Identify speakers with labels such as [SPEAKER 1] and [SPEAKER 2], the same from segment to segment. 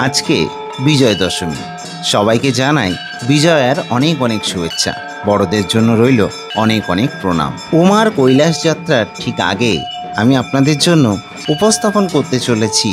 [SPEAKER 1] আজকে বিজয় দশমী। সবাইকে জানাই বিজয়ার অনেক অনেক শুভেচ্ছা। বড়দের জন্য রইল অনেক অনেক প্রণাম। উমার কৈলাস যাত্রার ঠিক আগে আমি আপনাদের জন্য উপস্থাপন করতে চলেছি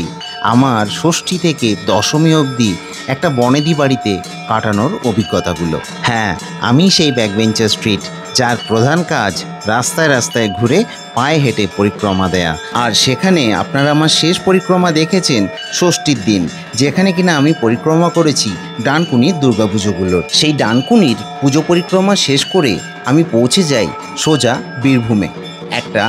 [SPEAKER 1] আমার ষষ্ঠী থেকে দশমী অবধি একটা বনেদি বাড়িতে কাটানোর অভিজ্ঞতাগুলো। হ্যাঁ, আমি সেই ব্যাকবেঞ্চার স্ট্রিট, যার প্রধান কাজ রাস্তায় রাস্তায় ঘুরে পায়ে হেঁটে পরিক্রমা দেয়া। আর সেখানে আপনারা আমার শেষ পরিক্রমা দেখেছেন ষষ্ঠীর দিন, যেখানে কিনা আমি পরিক্রমা করেছি ডানকুনির দুর্গাপুজোগুলোর। সেই ডানকুনির পুজো পরিক্রমা শেষ করে আমি পৌঁছে যাই সোজা বীরভূমে একটা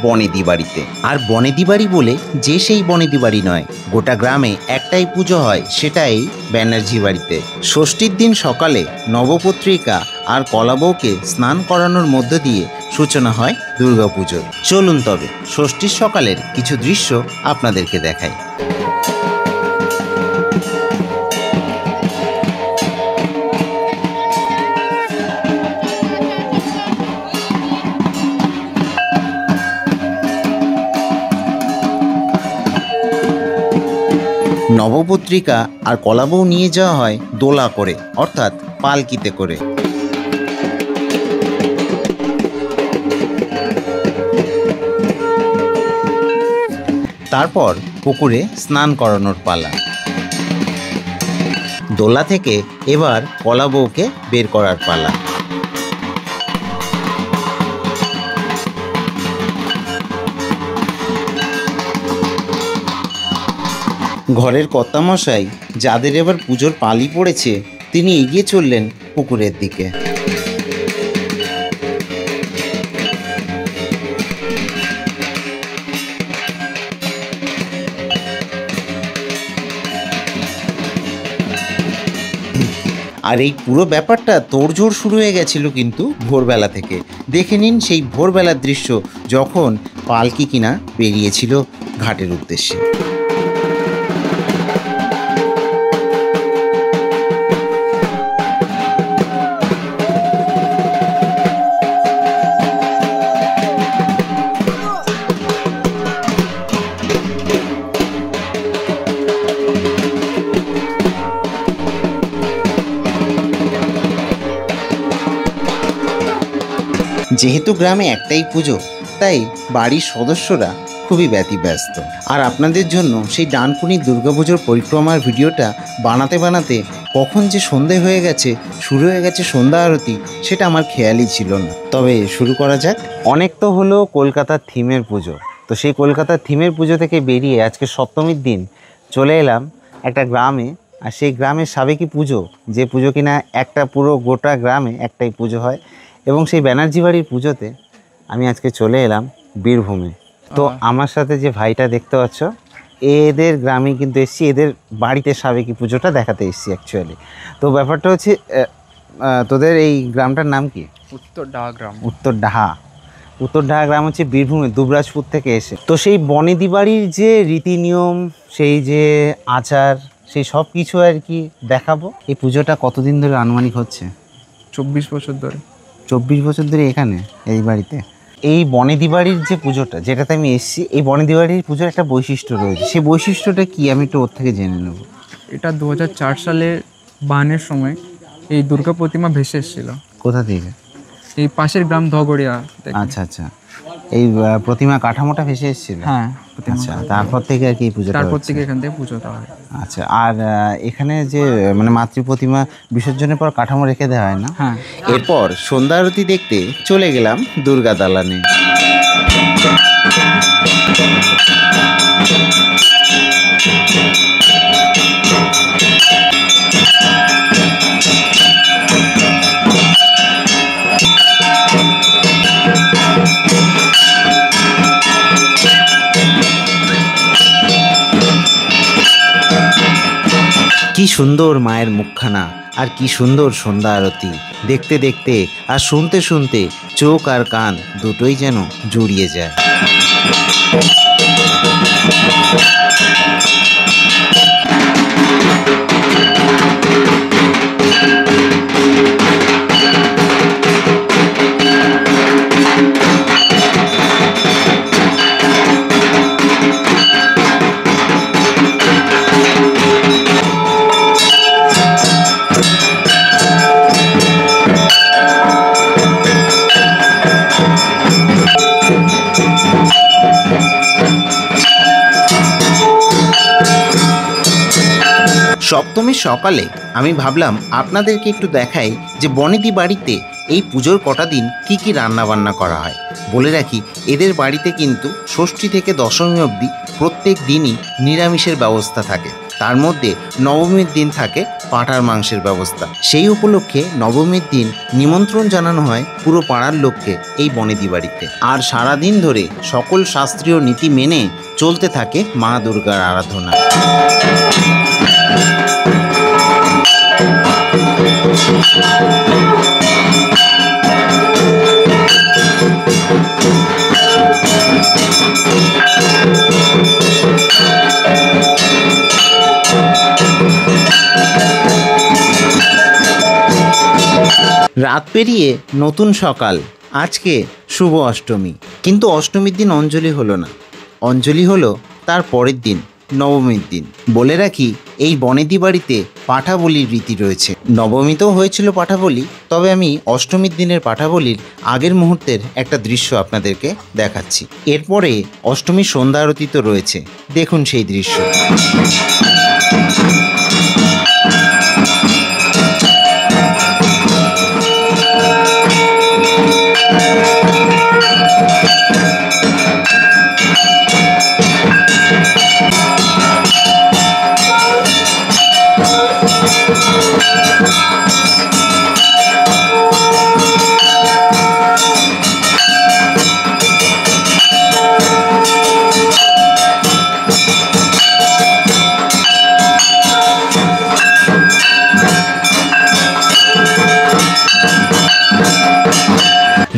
[SPEAKER 1] বনেদি বাড়িতে। আর বনেদি বাড়ি বলে যে সেই বনেদি বাড়ি নয়, গোটা গ্রামে একটাই পুজো হয়, সেটাই ব্যানার্জি বাড়িতে। ষষ্ঠীর দিন সকালে নবপত্রিকা আর কলাবউকে স্নান করানোর মধ্য দিয়ে সূচনা হয় দুর্গাপুজোর। চলুন তবে ষষ্ঠীর সকালের কিছু দৃশ্য আপনাদেরকে দেখাই। নবপত্রিকা আর কলাবউ নিয়ে যাওয়া হয় দোলা করে, অর্থাৎ পালকিতে করে। তারপর পুকুরে স্নান করানোর পালা। দোলা থেকে এবার কলাবউকে বের করার পালা। ঘরের কর্তামশাই, যাদের এবার পুজোর পালি পড়েছে, তিনি এগিয়ে চললেন পুকুরের দিকে। আর এই পুরো ব্যাপারটা তোড়জোড় শুরু হয়ে গেছিল কিন্তু ভোরবেলা থেকে। দেখে নিন সেই ভোরবেলার দৃশ্য, যখন পালকি কিনা বেরিয়েছিল ঘাটের উদ্দেশ্যে। যেহেতু গ্রামে একটাই পুজো, তাই বাড়ির সদস্যরা খুবই ব্যতিব্যস্ত। আর আপনাদের জন্য সেই ডানকুনির দুর্গাপুজোর পরিক্রমার ভিডিওটা বানাতে বানাতে কখন যে সন্ধে হয়ে গেছে, শুরু হয়ে গেছে সন্ধ্যা আরতি, সেটা আমার খেয়ালই ছিল না। তবে শুরু করা যাক। অনেক তো হলো কলকাতার থিমের পুজো, তো সেই কলকাতার থিমের পুজো থেকে বেরিয়ে আজকে সপ্তমীর দিন চলে এলাম একটা গ্রামে। আর সেই গ্রামের সাবেকি পুজো, যে পুজো কিনা একটা পুরো গোটা গ্রামে একটাই পুজো হয়, এবং সেই ব্যানার্জি বাড়ির পুজোতে আমি আজকে চলে এলাম বীরভূমে। তো আমার সাথে যে ভাইটা দেখতে পাচ্ছ, এদের গ্রামে কিন্তু এসছি, এদের বাড়িতে সাবেকি পুজোটা দেখাতে এসছি অ্যাকচুয়ালি। তো ব্যাপারটা হচ্ছে, তোদের এই গ্রামটার নাম কি?
[SPEAKER 2] উত্তরডাহা গ্রাম।
[SPEAKER 1] উত্তরডাহা গ্রাম হচ্ছে বীরভূমে দুবরাজপুর থেকে এসে। তো সেই বনেদি বাড়ির যে রীতি নিয়ম, সেই যে আচার, সেই সব কিছু আর কি দেখাবো। এই পুজোটা কতদিন ধরে আনুমানিক হচ্ছে?
[SPEAKER 2] 24 বছর ধরে।
[SPEAKER 1] 24 বছর ধরে এখানে এই বাড়িতে। এই বনেদি বাড়ির যে পুজোটা, যেটাতে আমি এসেছি, এই বনেদি বাড়ির পুজোর একটা বৈশিষ্ট্য রয়েছে। সেই বৈশিষ্ট্যটা কি, আমি একটু ওর থেকে জেনে নেব।
[SPEAKER 2] এটা 2004 সালে বানের সময় এই দুর্গা প্রতিমা ভেসে এসেছিল।
[SPEAKER 1] কোথা থেকে?
[SPEAKER 2] এই পাশের গ্রাম ধগড়িয়া।
[SPEAKER 1] আচ্ছা আচ্ছা, এই প্রতিমা কাঠামোটা ভেসে এসেছিল।
[SPEAKER 2] হ্যাঁ,
[SPEAKER 1] আচ্ছা, তারপর থেকে আর কি পুজোটা?
[SPEAKER 2] তারপর থেকে এখান থেকে পুজোটা হয়।
[SPEAKER 1] আচ্ছা, আর এখানে যে মানে মাতৃ প্রতিমা বিসর্জনের পর কাঠামো রেখে দেওয়া হয় না?
[SPEAKER 2] হ্যাঁ।
[SPEAKER 1] এরপর সন্ধ্যা আরতি দেখতে চলে গেলাম দুর্গা দালানে। কি সুন্দর মায়ের মুখখানা, আর কি সুন্দর সন্ধ্যা আরতি। দেখতে দেখতে আর শুনতে শুনতে চোখ আর কান দুটোই যেন জুড়িয়ে যায়। সপ্তমীর সকালে আমি ভাবলাম আপনাদেরকে একটু দেখাই যে বনেদি বাড়িতে এই পুজোর কটা দিন কি কি রান্না বান্না করা হয়। বলে রাখি, এদের বাড়িতে কিন্তু ষষ্ঠী থেকে দশমী অবধি প্রত্যেক দিনই নিরামিষের ব্যবস্থা থাকে। তার মধ্যে নবমীর দিন থাকে পাঁঠার মাংসের ব্যবস্থা। সেই উপলক্ষে নবমীর দিন নিমন্ত্রণ জানানো হয় পুরো পাড়ার লোককে এই বনেদি বাড়িতে। আর সারাদিন ধরে সকল শাস্ত্রীয় নীতি মেনে চলতে থাকে মা দুর্গার আরাধনা। রাত পেরিয়ে নতুন সকাল। আজকে শুভ অষ্টমী, কিন্তু অষ্টমীর দিন অঞ্জলি হলো না। অঞ্জলি হলো তার পরের দিন, নবমীর দিন। বলে রাখি, এই বনেদি বাড়িতে পাঁঠা বলির রীতি রয়েছে। নবমীতেও হয়েছিল পাঁঠা বলি, তবে আমি অষ্টমীর দিনের পাঁঠা বলির আগের মুহূর্তের একটা দৃশ্য আপনাদেরকে দেখাচ্ছি। এরপরে অষ্টমীর সন্ধ্যা আরতি তো রয়েছে, দেখুন সেই দৃশ্য।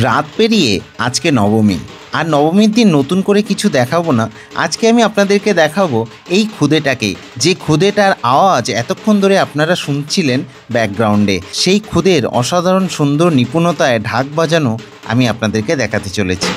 [SPEAKER 1] রাত পেরিয়ে আজকে নবমী, আর নবমীর দিন নতুন করে কিছু দেখাবো না। আজকে আমি আপনাদেরকে দেখাবো এই খুদেটাকে, যে খুদেটার আওয়াজ এতক্ষণ ধরে আপনারা শুনছিলেন ব্যাকগ্রাউন্ডে। সেই খুদের অসাধারণ সুন্দর নিপুণতায় ঢাক বাজানো আমি আপনাদেরকে দেখাতে চলেছি।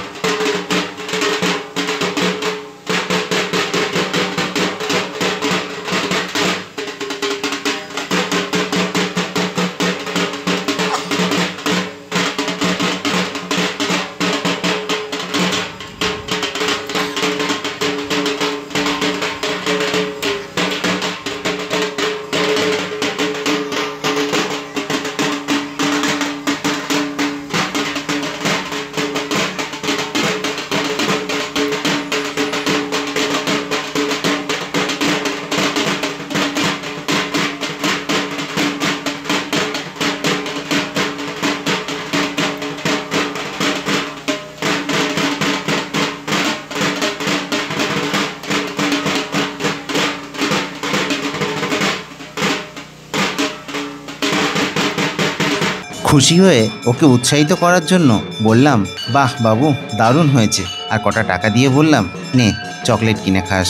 [SPEAKER 1] খুশি হয়ে ওকে উৎসাহিত করার জন্য বললাম, বাহ বাবু, দারুণ হয়েছে। আর কটা টাকা দিয়ে বললাম, নে চকলেট কিনে খাস।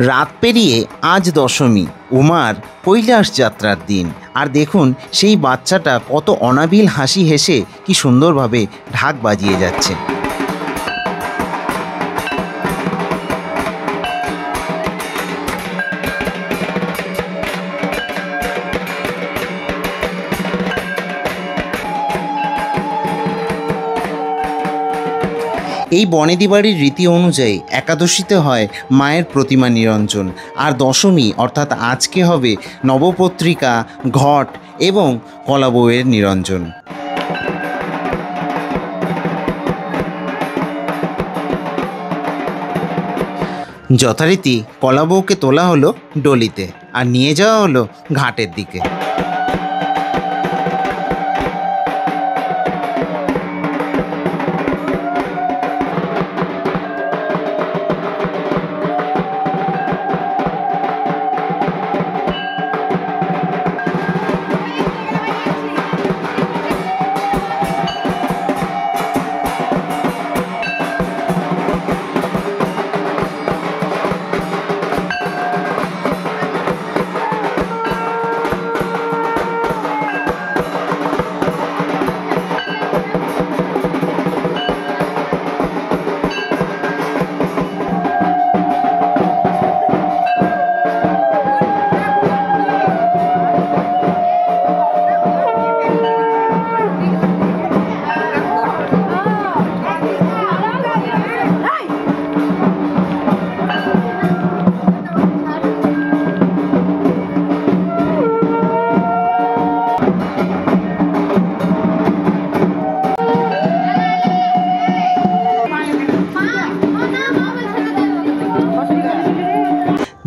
[SPEAKER 1] রাত পেরিয়ে আজ দশমী, উমার কৈলাস যাত্রার দিন। আর দেখুন সেই বাচ্চাটা কত অনাবিল হাসি হেসে কি সুন্দরভাবে ঢাক বাজিয়ে যাচ্ছে। এই বনেদি বাড়ির রীতি অনুযায়ী একাদশীতে হয় মায়ের প্রতিমা নিরঞ্জন, আর দশমী অর্থাৎ আজকে হবে নবপত্রিকা, ঘট এবং কলাবউয়ের নিরঞ্জন। যথারীতি কলাবউকে তোলা হলো ডলিতে আর নিয়ে যাওয়া হলো ঘাটের দিকে।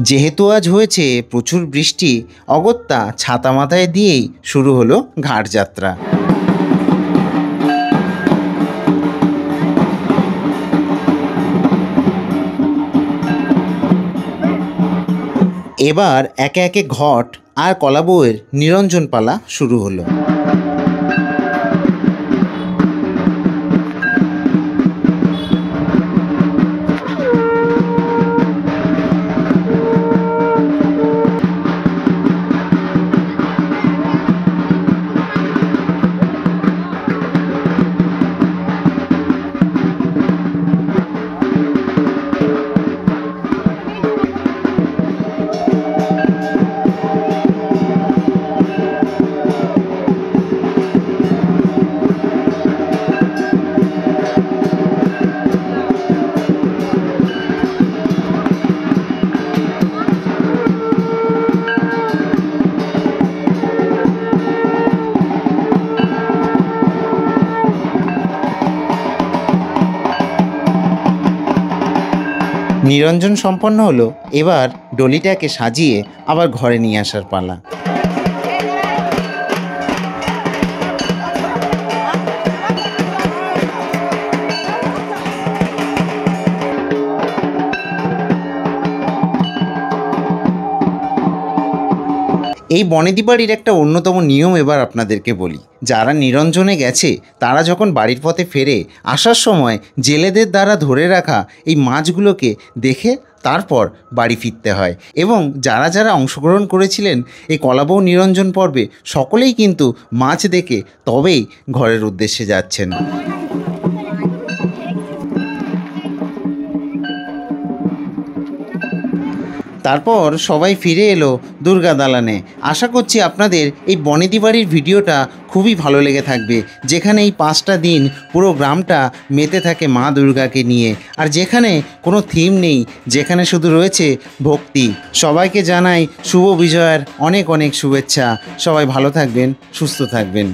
[SPEAKER 1] যেহেতু আজ হয়েছে প্রচুর বৃষ্টি, অগত্যা ছাতা মাথায় দিয়েই শুরু হলো ঘাট যাত্রা। এবার একে একে ঘট আর কলাবউয়ের নিরঞ্জন পালা শুরু হলো। নিরঞ্জন সম্পন্ন হলো, এবার ডলিটাকে সাজিয়ে আবার ঘরে নিয়ে আসার পালা। এই বনেদি বাড়ির একটা অন্যতম নিয়ম এবার আপনাদেরকে বলি। যারা নিরঞ্জনে গেছে তারা যখন বাড়ির পথে ফেরে, আসার সময় জেলেদের দ্বারা ধরে রাখা এই মাছগুলোকে দেখে তারপর বাড়ি ফিরতে হয়। এবং যারা যারা অংশগ্রহণ করেছিলেন এই কলাবউ নিরঞ্জন পর্বে, সকলেই কিন্তু মাছ দেখে তবেই ঘরের উদ্দেশ্যে যাচ্ছেন। তারপর সবাই ফিরে এলো দুর্গা দালানে। আশা করছি আপনাদের এই বনেদি বাড়ির ভিডিওটা খুবই ভালো লেগে থাকবে, যেখানে এই 5টা দিন পুরো গ্রামটা মেতে থাকে মা দুর্গাকে নিয়ে, আর যেখানে কোনো থিম নেই, যেখানে শুধু রয়েছে ভক্তি। সবাইকে জানাই শুভ বিজয়ার অনেক অনেক শুভেচ্ছা। সবাই ভালো থাকবেন, সুস্থ থাকবেন।